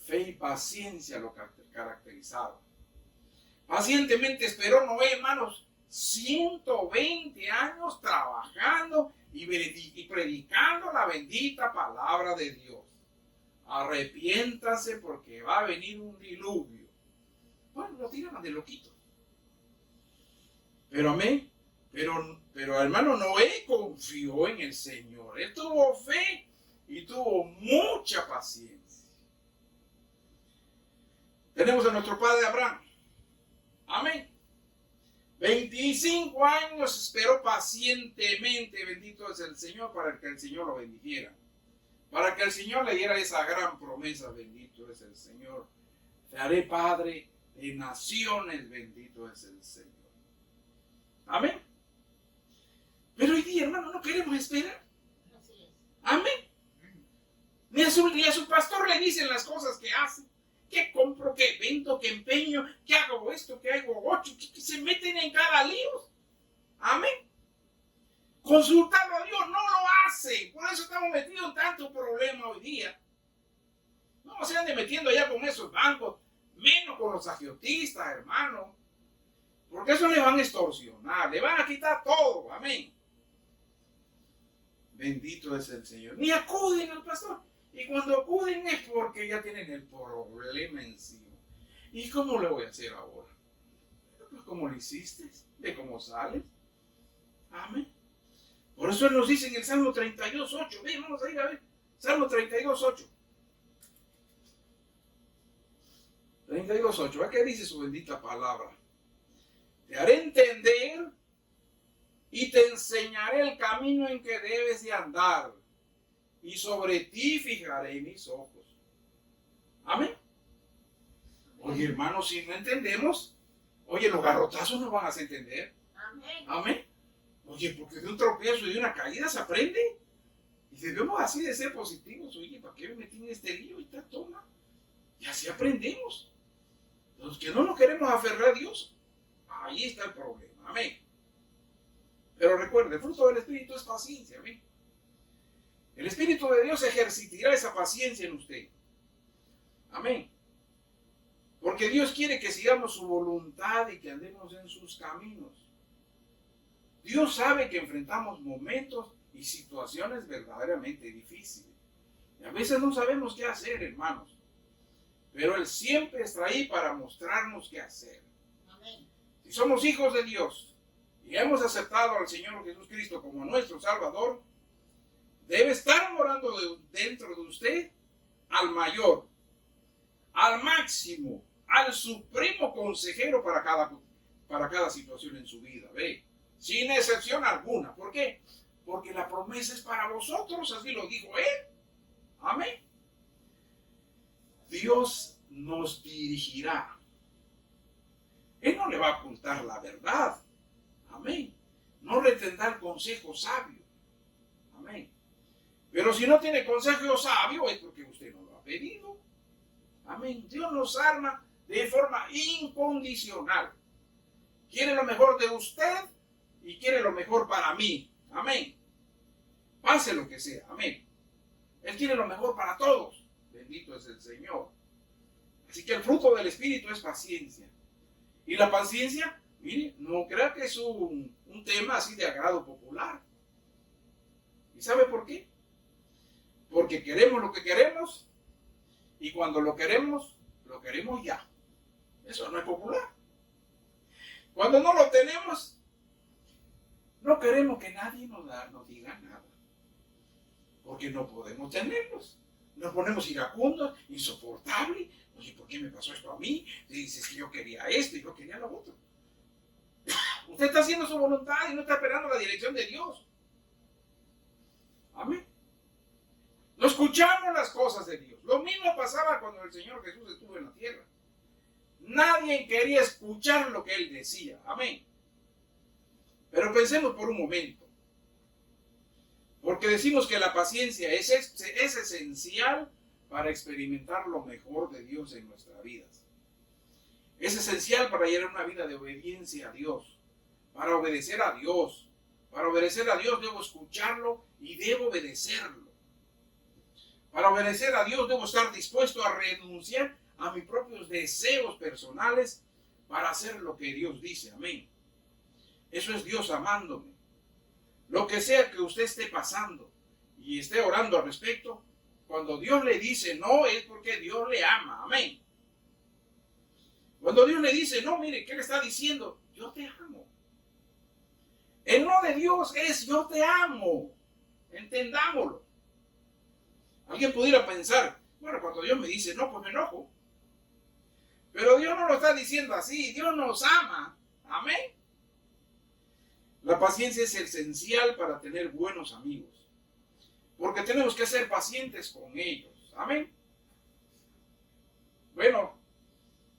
Fe y paciencia lo caracterizaron. Pacientemente esperó Noé, hermanos, 120 años trabajando y predicando la bendita palabra de Dios. Arrepiéntase porque va a venir un diluvio. Bueno, lo tiraban de loquito. Pero amén. Pero hermano, Noé confió en el Señor. Él tuvo fe y tuvo mucha paciencia. Tenemos a nuestro padre Abraham. Amén. 25 años esperó pacientemente, bendito es el Señor, para que el Señor lo bendijera. Para que el Señor le diera esa gran promesa, bendito es el Señor. Te haré padre de naciones, bendito es el Señor. Amén. Pero hoy día, hermano, no queremos esperar. Amén. Ni a su pastor le dicen las cosas que hace. Que compro, que vendo, que empeño, que hago esto, que hago ocho, que se meten en cada lío. Amén. Consultarlo a Dios no lo hace. Por eso estamos metidos en tanto problema hoy día. No se ande metiendo allá con esos bancos, menos con los agiotistas, hermano. Porque eso le van a extorsionar, le van a quitar todo. Amén. Bendito es el Señor. Ni acuden al pastor. Y cuando acuden es porque ya tienen el problema encima. ¿Y cómo le voy a hacer ahora? Pues como lo hiciste, de cómo sales. Amén. Por eso Él nos dice en el Salmo 32:8. Ven, vamos a ir a ver. Salmo 32:8. 32:8. ¿A qué dice su bendita palabra? Te haré entender y te enseñaré el camino en que debes de andar. Y sobre ti fijaré mis ojos. Amén. Oye, hermanos, si no entendemos, oye, los garrotazos nos van a hacer entender. Amén. Amén. Oye, porque de un tropiezo y de una caída se aprende. Y debemos así de ser positivos. Oye, ¿para qué me metí en este lío? Y está toma. Y así aprendemos. Los que no nos queremos aferrar a Dios, ahí está el problema. Amén. Pero recuerde, el fruto del Espíritu es paciencia. Amén. El Espíritu de Dios ejercitará esa paciencia en usted. Amén. Porque Dios quiere que sigamos su voluntad y que andemos en sus caminos. Dios sabe que enfrentamos momentos y situaciones verdaderamente difíciles. Y a veces no sabemos qué hacer, hermanos. pero Él siempre está ahí para mostrarnos qué hacer. Amén. Si somos hijos de Dios y hemos aceptado al Señor Jesucristo como nuestro Salvador, debe estar morando dentro de usted al mayor, al máximo, al supremo consejero para cada situación en su vida, ¿ve? Sin excepción alguna. ¿Por qué? Porque la promesa es para vosotros, así lo dijo Él. Amén. Dios nos dirigirá. Él no le va a ocultar la verdad. Amén. No le tendrá el consejo sabio. Amén. Pero si no tiene consejo sabio es porque usted no lo ha pedido. Amén. Dios nos ama de forma incondicional. Quiere lo mejor de usted y quiere lo mejor para mí. Amén. Pase lo que sea. Amén. Él quiere lo mejor para todos. Bendito es el Señor. Así que el fruto del Espíritu es paciencia. Y la paciencia, mire, no crea que es un tema así de agrado popular. ¿Y sabe por qué? Porque queremos lo que queremos y cuando lo queremos ya. Eso no es popular. Cuando no lo tenemos, no queremos que nadie nos diga nada. Porque no podemos tenerlos. Nos ponemos iracundos, insoportables. Oye, ¿por qué me pasó esto a mí? Y dices que yo quería esto y yo quería lo otro. Usted está haciendo su voluntad y no está esperando la dirección de Dios. Amén. No escuchamos las cosas de Dios. Lo mismo pasaba cuando el Señor Jesús estuvo en la tierra. Nadie quería escuchar lo que Él decía. Amén. Pero pensemos por un momento. Porque decimos que la paciencia es esencial para experimentar lo mejor de Dios en nuestras vidas. Es esencial para llevar una vida de obediencia a Dios. Para obedecer a Dios. Para obedecer a Dios debo escucharlo y debo obedecerlo. Para obedecer a Dios debo estar dispuesto a renunciar a mis propios deseos personales para hacer lo que Dios dice. Amén. Eso es Dios amándome. Lo que sea que usted esté pasando y esté orando al respecto, cuando Dios le dice no es porque Dios le ama. Amén. Cuando Dios le dice no, mire, ¿qué le está diciendo? Yo te amo. El no de Dios es yo te amo. Entendámoslo. Alguien pudiera pensar, bueno, cuando Dios me dice no, pues me enojo. Pero Dios no lo está diciendo así. Dios nos ama. Amén. La paciencia es esencial para tener buenos amigos. Porque tenemos que ser pacientes con ellos. Amén. Bueno,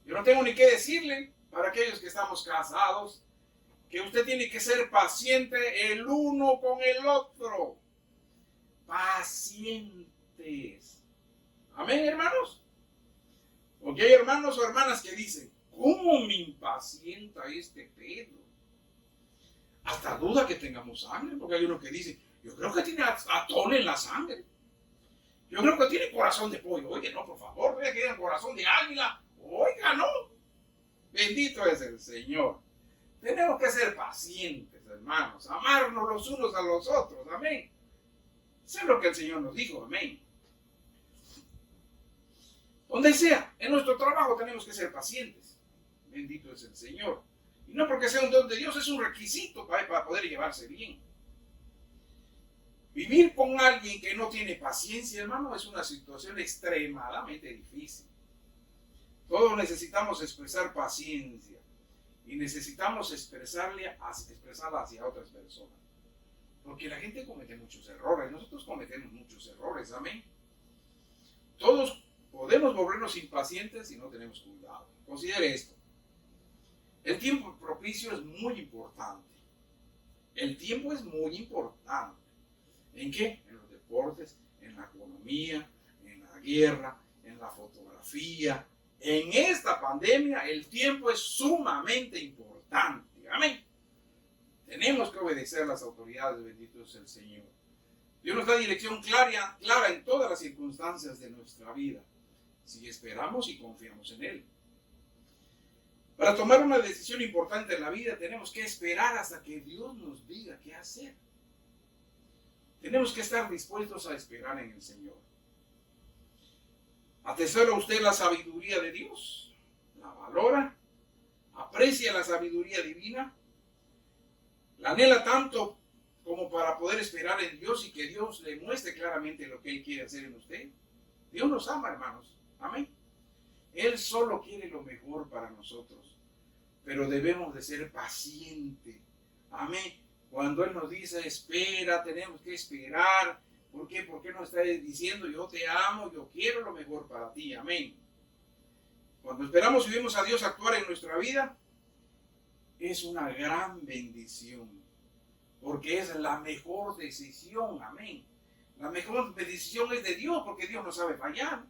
yo no tengo ni qué decirle para aquellos que estamos casados, que usted tiene que ser paciente el uno con el otro. Pacientes. Amén, hermanos. Porque hay hermanos o hermanas que dicen, ¿cómo me impacienta este Pedro? Hasta duda que tengamos sangre, porque hay uno que dice, yo creo que tiene atón en la sangre. Yo creo que tiene corazón de pollo. Oye, no, por favor, vea que tiene corazón de águila. Oiga, no. Bendito es el Señor. Tenemos que ser pacientes, hermanos. Amarnos los unos a los otros. Amén. Eso es lo que el Señor nos dijo. Amén. Donde sea, en nuestro trabajo tenemos que ser pacientes. Bendito es el Señor. Y no porque sea un don de Dios, es un requisito para poder llevarse bien. Vivir con alguien que no tiene paciencia, hermano, es una situación extremadamente difícil. Todos necesitamos expresar paciencia y necesitamos expresarla hacia otras personas. Porque la gente comete muchos errores, nosotros cometemos muchos errores, amén. Todos podemos volvernos impacientes si no tenemos cuidado. Considere esto. El tiempo propicio es muy importante. El tiempo es muy importante. ¿En qué? En los deportes, en la economía, en la guerra, en la fotografía. En esta pandemia el tiempo es sumamente importante. Amén. Tenemos que obedecer a las autoridades, bendito es el Señor. Dios nos da dirección clara en todas las circunstancias de nuestra vida, si esperamos y confiamos en Él. Para tomar una decisión importante en la vida tenemos que esperar hasta que Dios nos diga qué hacer. Tenemos que estar dispuestos a esperar en el Señor. ¿Atesora usted la sabiduría de Dios? ¿La valora? ¿Aprecia la sabiduría divina? ¿La anhela tanto como para poder esperar en Dios y que Dios le muestre claramente lo que Él quiere hacer en usted? Dios nos ama, hermanos. Amén. Él solo quiere lo mejor para nosotros, pero debemos de ser pacientes. Amén. Cuando Él nos dice espera, tenemos que esperar. ¿Por qué? Porque nos está diciendo yo te amo, yo quiero lo mejor para ti. Amén. Cuando esperamos y vemos a Dios actuar en nuestra vida, es una gran bendición, porque es la mejor decisión. Amén. La mejor decisión es de Dios, porque Dios no sabe fallar.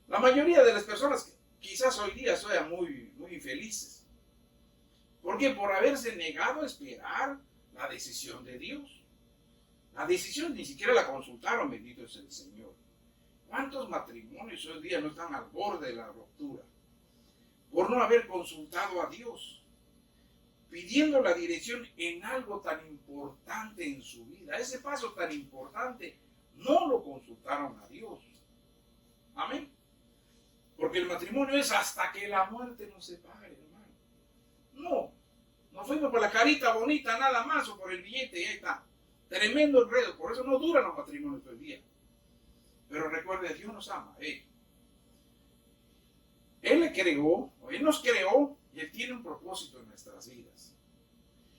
La mayoría de las personas quizás hoy día sean muy infelices. ¿Por qué? Por haberse negado a esperar la decisión de Dios. La decisión ni siquiera la consultaron, bendito es el Señor. ¿Cuántos matrimonios hoy día no están al borde de la ruptura? Por no haber consultado a Dios, pidiendo la dirección en algo tan importante en su vida. Ese paso tan importante, no lo consultaron a Dios. Amén. Porque el matrimonio es hasta que la muerte nos separe, hermano. No fuimos por la carita bonita nada más o por el billete y ahí está. Tremendo enredo, por eso no duran los matrimonios todo el día. Pero recuerde, Dios nos ama. Él le creó, Él nos creó y Él tiene un propósito en nuestras vidas.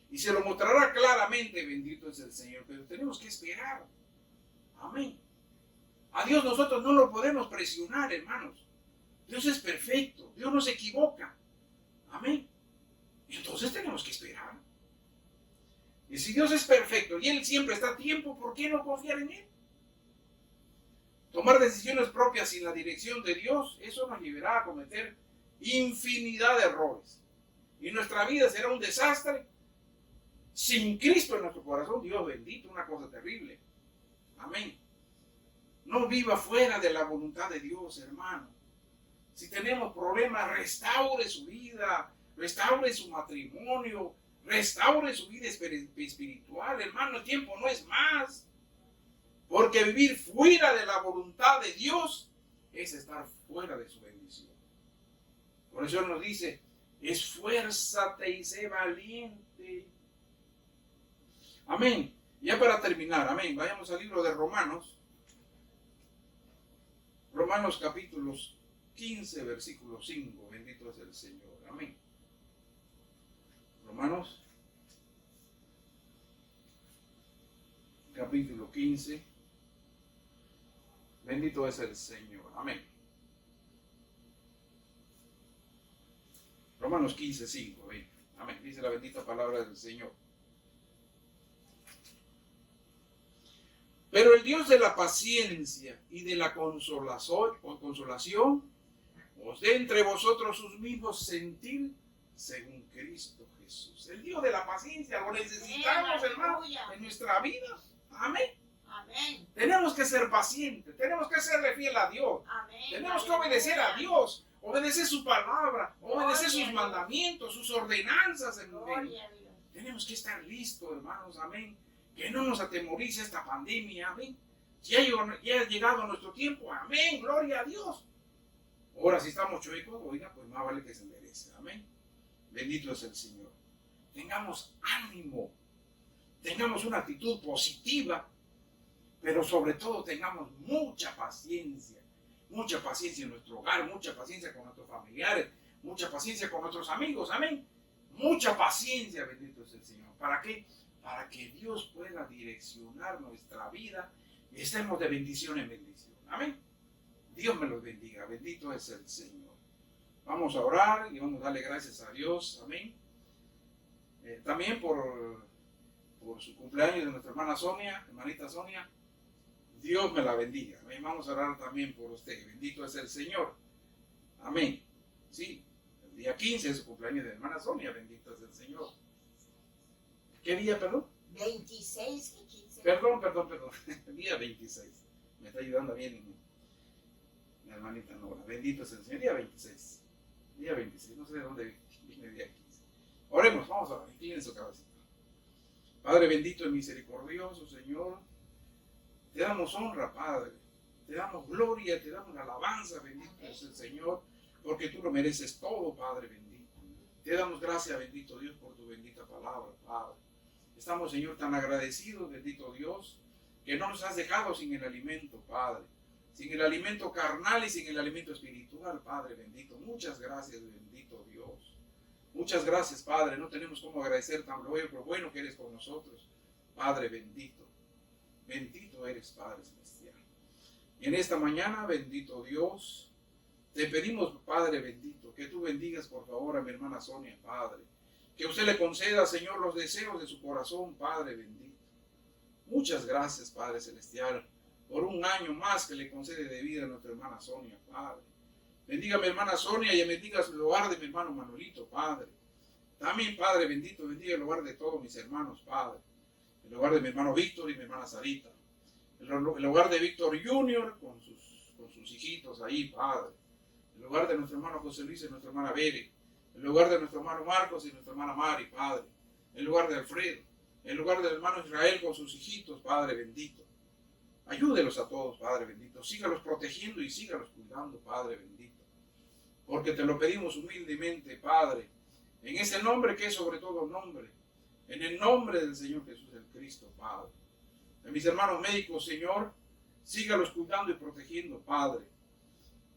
Y se lo mostrará claramente, bendito es el Señor, pero tenemos que esperar. Amén. A Dios nosotros no lo podemos presionar, hermanos. Dios es perfecto, Dios no se equivoca. Amén. Entonces tenemos que esperar. Y si Dios es perfecto y Él siempre está a tiempo, ¿por qué no confiar en Él? Tomar decisiones propias sin la dirección de Dios, eso nos llevará a cometer infinidad de errores. Y nuestra vida será un desastre sin Cristo en nuestro corazón. Dios bendito, una cosa terrible. Amén. No viva fuera de la voluntad de Dios, hermano. Si tenemos problemas, restaure su vida, restaure su matrimonio, restaure su vida espiritual, hermano. El tiempo no es más. Porque vivir fuera de la voluntad de Dios es estar fuera de su bendición. Por eso Él nos dice, esfuérzate y sé valiente. Amén. Ya para terminar, amén, vayamos al libro de Romanos. Romanos capítulos 15, versículo 5. Bendito es el Señor. Amén. Romanos capítulo 15. Bendito es el Señor. Amén. Romanos 15, 5. Amén. Dice la bendita palabra del Señor. Pero el Dios de la paciencia y de la consolación os dé entre vosotros sus mismos sentir según Cristo Jesús. El Dios de la paciencia lo necesitamos, hermano, en nuestra vida. Amén. Amén. Tenemos que ser pacientes, tenemos que serle fiel a Dios. Amén. Tenemos que obedecer a Dios, obedecer su palabra, obedecer sus mandamientos, sus ordenanzas. Tenemos que estar listos, hermanos. Amén. Que no nos atemorice esta pandemia. Amén. Ya ha llegado nuestro tiempo. Amén. Gloria a Dios. Ahora si estamos chuecos, oiga, pues más vale que se enderece. Amén. Bendito es el Señor. Tengamos ánimo. Tengamos una actitud positiva. Pero sobre todo tengamos mucha paciencia en nuestro hogar, mucha paciencia con nuestros familiares, mucha paciencia con nuestros amigos, amén. Mucha paciencia, bendito es el Señor. ¿Para qué? Para que Dios pueda direccionar nuestra vida y estemos de bendición en bendición, amén. Dios me los bendiga, bendito es el Señor. Vamos a orar y vamos a darle gracias a Dios, amén. También por su cumpleaños de nuestra hermanita Sonia. Dios me la bendiga. Amén. Vamos a orar también por usted. Bendito es el Señor. Amén. Sí, el día 15 es su cumpleaños de hermana Sonia. Bendito es el Señor. ¿Qué día, perdón? 26 y 15. Perdón. El día 26. Me está ayudando bien mi hermanita Nora. Bendito es el Señor. Día 26. Día 26. No sé de dónde viene el día 15. Oremos. Vamos a orar. Inclinen su cabecita. Padre bendito y misericordioso, Señor. Te damos honra, Padre. te damos gloria, te damos alabanza, bendito es el Señor, porque tú lo mereces todo, Padre bendito. Te damos gracias, bendito Dios, por tu bendita palabra, Padre. Estamos, Señor, tan agradecidos, bendito Dios, que no nos has dejado sin el alimento, Padre. Sin el alimento carnal y sin el alimento espiritual, Padre bendito. Muchas gracias, bendito Dios. Muchas gracias, Padre. No tenemos cómo agradecer tan bueno que eres con nosotros, Padre bendito. Bendito eres, Padre celestial. Y en esta mañana, bendito Dios, te pedimos, Padre bendito, que tú bendigas, por favor, a mi hermana Sonia, Padre. Que usted le conceda, Señor, los deseos de su corazón, Padre bendito. Muchas gracias, Padre celestial, por un año más que le concede de vida a nuestra hermana Sonia, Padre. Bendiga a mi hermana Sonia y bendiga el hogar de mi hermano Manuelito, Padre. También, Padre bendito, bendiga el hogar de todos mis hermanos, Padre. El hogar de mi hermano Víctor y mi hermana Sarita. El hogar de Víctor Junior con sus hijitos ahí, Padre. El hogar de nuestro hermano José Luis y nuestra hermana Bere. El hogar de nuestro hermano Marcos y nuestra hermana Mari, Padre. El hogar de Alfredo. El lugar del hermano Israel con sus hijitos, Padre bendito. Ayúdelos a todos, Padre bendito. Sígalos protegiendo y sígalos cuidando, Padre bendito. Porque te lo pedimos humildemente, Padre, en ese nombre que es sobre todo nombre, en el nombre del Señor Jesús el Cristo, Padre. A mis hermanos médicos, Señor, sígalos cuidando y protegiendo, Padre.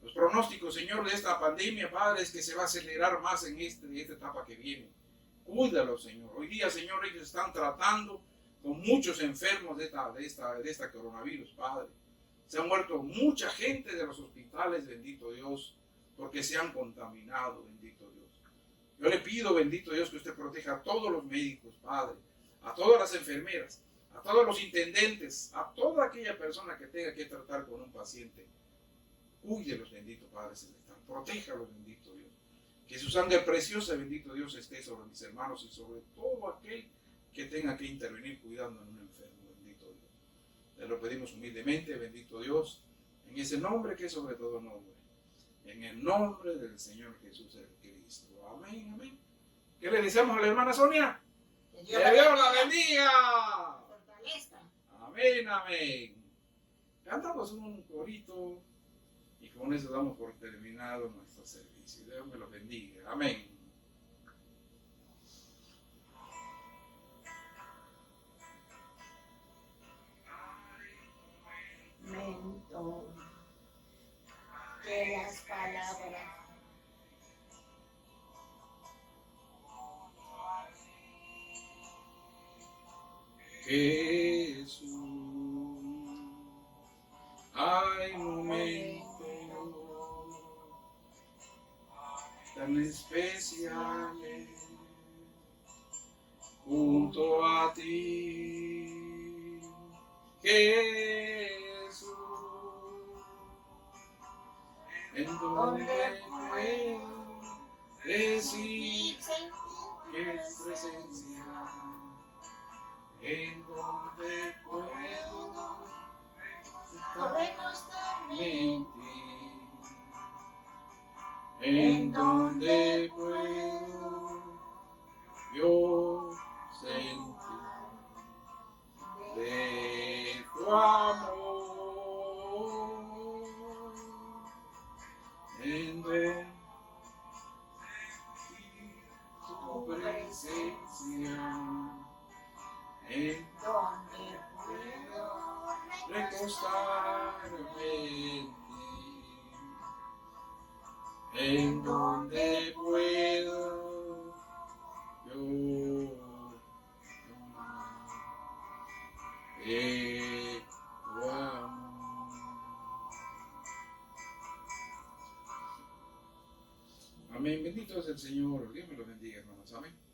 Los pronósticos, Señor, de esta pandemia, Padre, es que se va a acelerar más en esta etapa que viene. Cuídalo, Señor. Hoy día, Señor, ellos están tratando con muchos enfermos de esta coronavirus, Padre. Se han muerto mucha gente de los hospitales, bendito Dios, porque se han contaminado, bendito Dios. Yo le pido, bendito Dios, que usted proteja a todos los médicos, Padre, a todas las enfermeras, a todos los intendentes, a toda aquella persona que tenga que tratar con un paciente. Cuídelos, bendito Padre celestial. Protéjalos, bendito Dios. Que su sangre preciosa, bendito Dios, esté sobre mis hermanos y sobre todo aquel que tenga que intervenir cuidando a un enfermo, bendito Dios. Te lo pedimos humildemente, bendito Dios, en ese nombre que es sobre todo nombre. En el nombre del Señor Jesús el Cristo. Amén, amén. ¿Qué le decimos a la hermana Sonia? Que ¡Que Dios la bendiga! fortalezca. Amén, amén. Cantamos un corito y con eso damos por terminado nuestro servicio. Dios me los bendiga. Amén. Momento que las palabras Jesús, hay momentos tan especiales junto a ti, Jesús, en donde puedo decir que es presencia, en donde puedo correctamente, en donde puedo yo sentir de tu amor, en donde tu presencia, en donde puedo recostarme en ti, en donde puedo yo tomar de tu amor. Amén, bendito es el Señor. Dios me lo bendiga, hermanos. Amén.